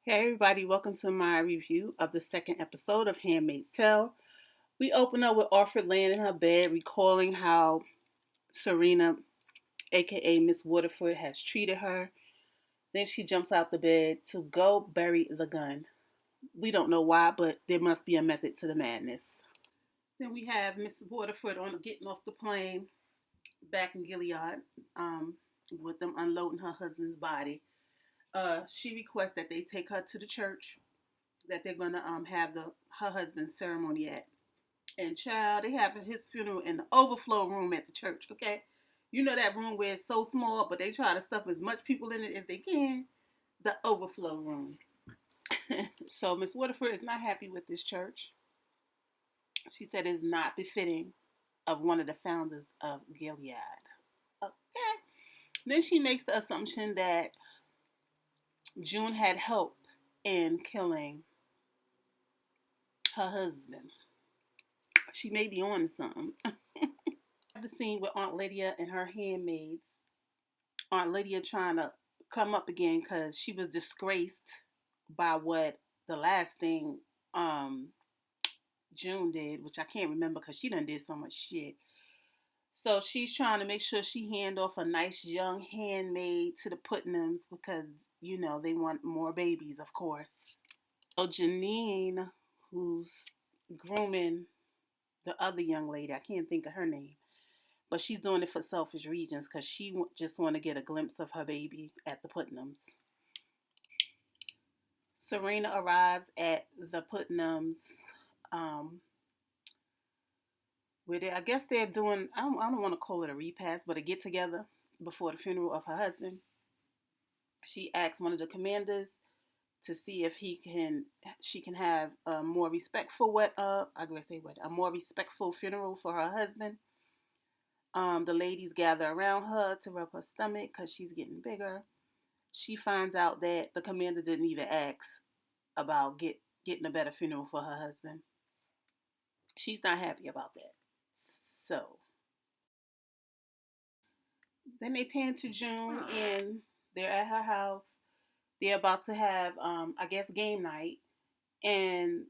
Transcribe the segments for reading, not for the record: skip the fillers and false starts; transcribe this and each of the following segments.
Hey everybody, welcome to my review of the second episode of Handmaid's Tale. We open up with Orford laying in her bed, recalling how Serena, aka Miss Waterford, has treated her. Then she jumps out the bed to go bury the gun. We don't know why, but there must be a method to the madness. Then we have Miss Waterford on getting off the plane back in Gilead, um, with them unloading her husband's body. She requests that they take her to the church that they're gonna have her husband's ceremony at. And child, they have his funeral in the overflow room at the church. Okay, you know that room where it's so small, but they try to stuff as much people in it as they can. The overflow room. So Miss Waterford is not happy with this church. She said it's not befitting of one of the founders of Gilead. Okay. Then she makes the assumption that June had help in killing her husband. She may be on to something. The scene with Aunt Lydia and her handmaids. Aunt Lydia trying to come up again because she was disgraced by what the last thing June did, which I can't remember because she done did so much shit. So she's trying to make sure she hand off a nice young handmaid to the Putnams because they want more babies, of course. So Janine, who's grooming the other young lady, I can't think of her name, but she's doing it for selfish reasons because she just want to get a glimpse of her baby at the Putnams. Serena arrives at the Putnams, um, I guess they're doing, I don't want to call it a repast, but a get together before the funeral of her husband. She asks one of the commanders to see if she can have a more respectful a more respectful funeral for her husband. The ladies gather around her to rub her stomach because she's getting bigger. She finds out that the commander didn't even ask about getting a better funeral for her husband. She's not happy about that. So then they pan to June and they're at her house. They're about to have, I guess, game night. And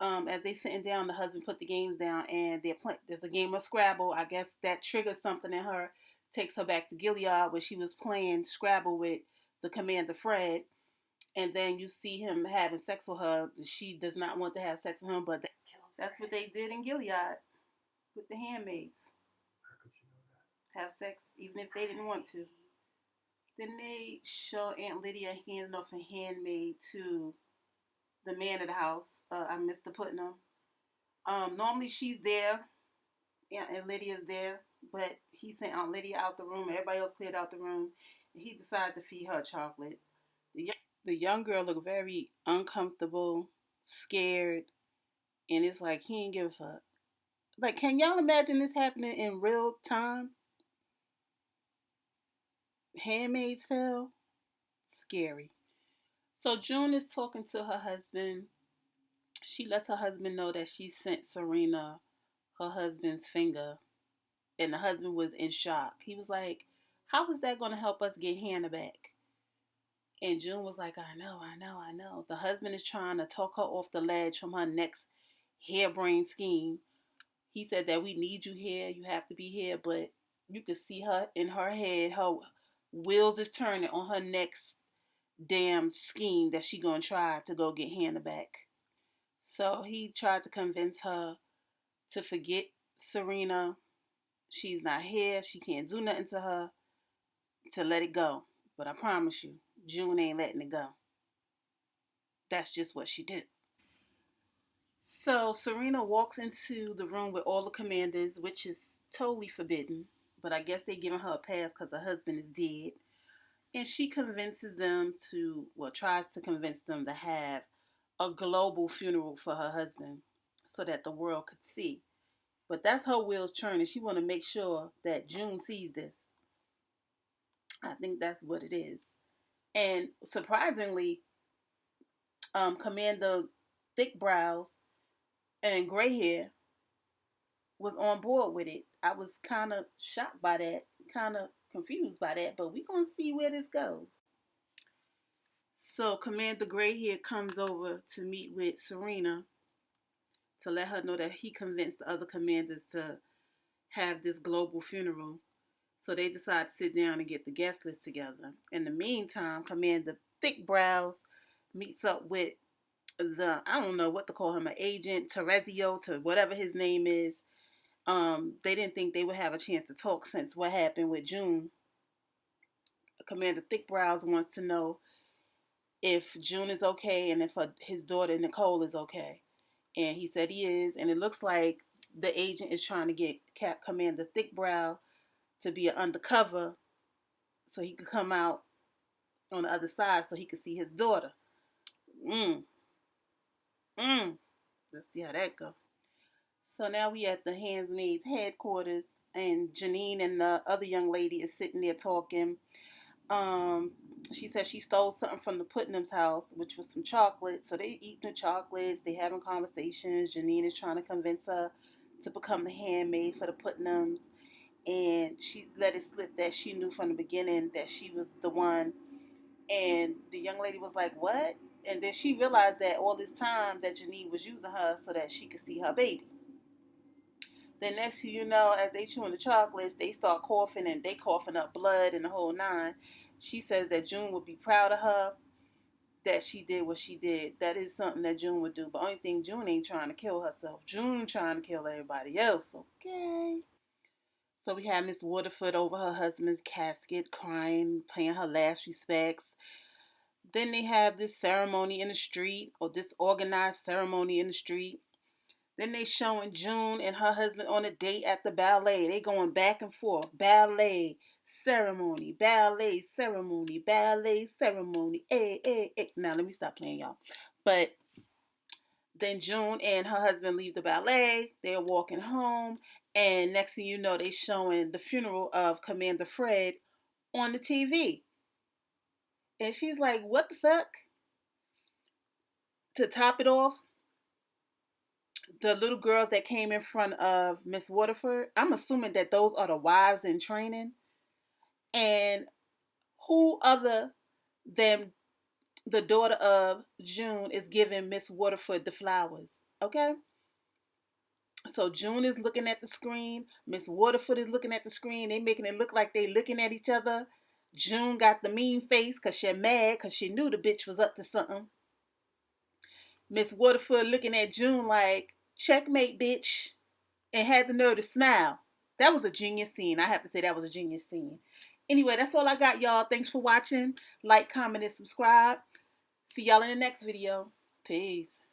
as they sitting down, the husband put the games down and there's a game of Scrabble. I guess that triggers something in her, takes her back to Gilead where she was playing Scrabble with the commander Fred. And then you see him having sex with her. She does not want to have sex with him, but that's what they did in Gilead with the handmaids. Have sex even if they didn't want to. Then they show Aunt Lydia handing off a handmaid to the man of the house, Mr. Putnam. Normally she's there, Aunt Lydia's there, but he sent Aunt Lydia out the room. Everybody else cleared out the room, and he decided to feed her chocolate. The young girl looked very uncomfortable, scared, and it's like he ain't give a fuck. Like, can y'all imagine this happening in real time? Handmaid's Tale? Scary. So June is talking to her husband. She lets her husband know that she sent Serena her husband's finger, and the husband was in shock. He was like, how is that going to help us get Hannah back? And June was like, I know, I know, I know. The husband is trying to talk her off the ledge from her next harebrained scheme. He said that we need you here. You have to be here. But you could see her in her head. Her wheels is turning on her next damn scheme that she gonna try to go get Hannah back. So he tried to convince her to forget Serena. She's not here. She can't do nothing to her. To let it go. But I promise you, June ain't letting it go. That's just what she did. So Serena walks into the room with all the commanders, which is totally forbidden. But I guess they're giving her a pass because her husband is dead. And she convinces them tries to convince them to have a global funeral for her husband so that the world could see. But that's her wheels turning. She want to make sure that June sees this. I think that's what it is. And surprisingly, Commander Thick Brows and Gray Hair was on board with it. I was kind of shocked by that, kind of confused by that, but we're going to see where this goes. So Commander Greyhead comes over to meet with Serena to let her know that he convinced the other commanders to have this global funeral. So they decide to sit down and get the guest list together. In the meantime, Commander Thick Brows meets up with I don't know what to call him, an agent, Terezio, to whatever his name is. They didn't think they would have a chance to talk since what happened with June. Commander Thick Brows wants to know if June is okay and if his daughter Nicole is okay. And he said he is. And it looks like the agent is trying to get Commander Thickbrow to be an undercover so he could come out on the other side so he could see his daughter. Mm. Let's see how that goes. So now we at the Handmaids headquarters, and Janine and the other young lady is sitting there talking. Um, she said she stole something from the Putnam's house, which was some chocolates. So they eating the chocolates, they having conversations. Janine is trying to convince her to become the handmaid for the Putnams, and she let it slip that she knew from the beginning that she was the one. And the young lady was like, "What?" And then she realized that all this time that Janine was using her so that she could see her baby. Then next thing you know, as they chewing the chocolates, they start coughing and they coughing up blood and the whole nine. She says that June would be proud of her that she did what she did. That is something that June would do. But only thing, June ain't trying to kill herself. June trying to kill everybody else. Okay. So we have Miss Waterford over her husband's casket, crying, paying her last respects. Then they have this ceremony in the street, or this organized ceremony in the street. Then they showing June and her husband on a date at the ballet. They going back and forth. Ballet, ceremony, ballet, ceremony, ballet, ceremony. Hey, hey, hey. Now let me stop playing, y'all. But then June and her husband leave the ballet. They're walking home. And next thing you know, they showing the funeral of Commander Fred on the TV. And she's like, what the fuck? To top it off, the little girls that came in front of Miss Waterford, I'm assuming that those are the wives in training. And who other than the daughter of June is giving Miss Waterford the flowers? Okay? So June is looking at the screen. Miss Waterford is looking at the screen. They making it look like they looking at each other. June got the mean face because she mad because she knew the bitch was up to something. Miss Waterford looking at June like, checkmate, bitch, and had the nerve to smile. That was a genius scene. I have to say that was a genius scene. Anyway, that's all I got, y'all. Thanks for watching. Like, comment, and subscribe. See y'all in the next video. Peace.